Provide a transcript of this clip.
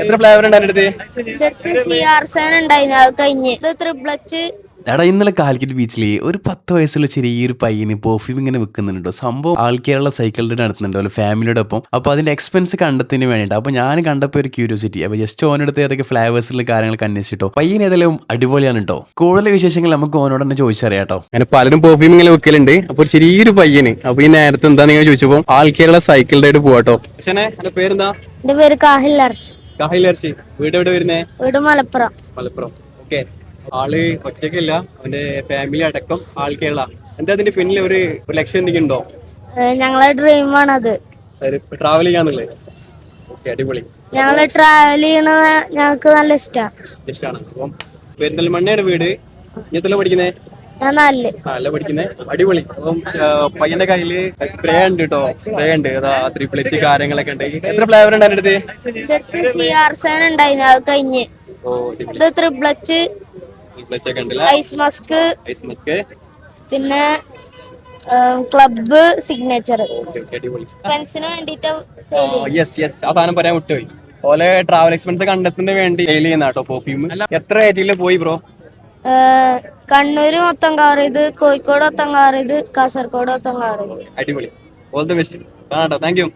എത്ര ഫ്ലേവർ ഉണ്ട് അതിന്റെ അടുത്ത്? എടാ ഇന്നലെ കാലിക്കറ്റ് ബീച്ചിൽ ഒരു 10 വയസ്സുള്ള ചെറിയൊരു പയ്യന് പെർഫ്യൂം ഇങ്ങനെ വെക്കുന്നുണ്ടോ. സംഭവം ആൾക്കാരുള്ള സൈക്കിളിന്റെ നടത്തുന്നുണ്ടോ ഫാമിലിയുടെ ഒപ്പം. അപ്പൊ അതിന്റെ എക്സ്പെൻസ് കണ്ടെത്തിന് വേണ്ടിയിട്ട് അപ്പൊ ഞാൻ കണ്ടപ്പോൾ ഒരു ക്യൂരിയോസിറ്റി. അപ്പൊ ജസ്റ്റ് ഓനെടുത്ത് ഏതൊക്കെ ഫ്ലേവേഴ്സിലുള്ള കാര്യങ്ങളൊക്കെ അന്വേഷിച്ചിട്ടോ. പയ്യൻ ഏതെങ്കിലും അടിപൊളിയാണ് കേട്ടോ. കൂടുതൽ വിശേഷങ്ങൾ നമുക്ക് ഓനോട് തന്നെ ചോദിച്ചറിയാട്ടോ. അങ്ങനെ പലരും പെർഫ്യൂം ഇങ്ങനെ വെക്കലുണ്ട്. അപ്പൊ ഒരു ചെറിയൊരു പയ്യന് അപ്പൊ ഈ നേരത്തെ എന്താ നിങ്ങൾ ചോദിച്ചപ്പോ ആൾക്കാരുള്ള സൈക്കിളിന്റെ ആയിട്ട് പോവാട്ടോ. പക്ഷേ എന്റെ പേരെന്താ? എന്റെ പേര് കാഹിൽ അർഷ്. കാഹിൽ അർഷി. വീട് എവിടെ വരുന്നേ? വീട് മലപ്പുറം. മലപ്പുറം. ഓക്കെ. ആള് ഒറ്റയ്ക്കല്ല, അവന്റെ ഫാമിലി അടക്കം ആൾക്കേള. എന്താ അതിന്റെ പിന്നിൽ ഒരു ലക്ഷ്യം എന്തെങ്കിലും ഉണ്ടോ? ഞങ്ങളെ ഡ്രീമാണത്. ട്രാവൽ ചെയ്യാന്നുള്ളത്. ഓക്കെ, അടിപൊളി. ഞങ്ങള് ട്രാവൽ ചെയ്യണ ഞങ്ങൾക്ക് നല്ല ഇഷ്ടമാണ്. അപ്പം പെരിന്തൽമണ്ണയാണ് വീട്. ഇങ്ങനത്തെ പഠിക്കുന്നേ? ഞാൻ നാലില്. അല്ല പഠിക്കുന്നേ. അടിപൊളി. അപ്പം പയ്യന്റെ കയ്യില് സ്പ്രേ ഉണ്ട് കേട്ടോ. സ്പ്രേ ഉണ്ട്, ത്രിപ്പിൾ എച്ച് കാര്യങ്ങളൊക്കെ ഉണ്ട്. എത്ര ഫ്ലേവർ ഉണ്ട് അതിന്റെ അടുത്ത്? ഉണ്ടായിരുന്നു, അത് കഴിഞ്ഞ്. ഇത് ത്രിപ്ലച്ച്, ഐസ് മസ്ക്, പിന്നെ ക്ലബ് സിഗ്നേച്ചർ. ഫ്രണ്ട്സിന് വേണ്ടിട്ട് ആ സാധനം പറയാൻ വിട്ടുപോയി. ഓലെ ട്രാവൽ എക്സ്പെൻസ് കണ്ടെത്തുന്നതിന് വേണ്ടി സെയിൽ ചെയ്യുന്ന കേട്ടോ പെർഫ്യൂം. എത്ര ഏജിൽ പോയി ബ്രോ? കണ്ണൂര് മൊത്തം കവർ ചെയ്ത്, കോഴിക്കോട് മൊത്തം കവർ ചെയ്ത്, കാസർഗോഡ് മൊത്തം കവർ ചെയ്ത്. അടിപൊളി. All the best. Thank you.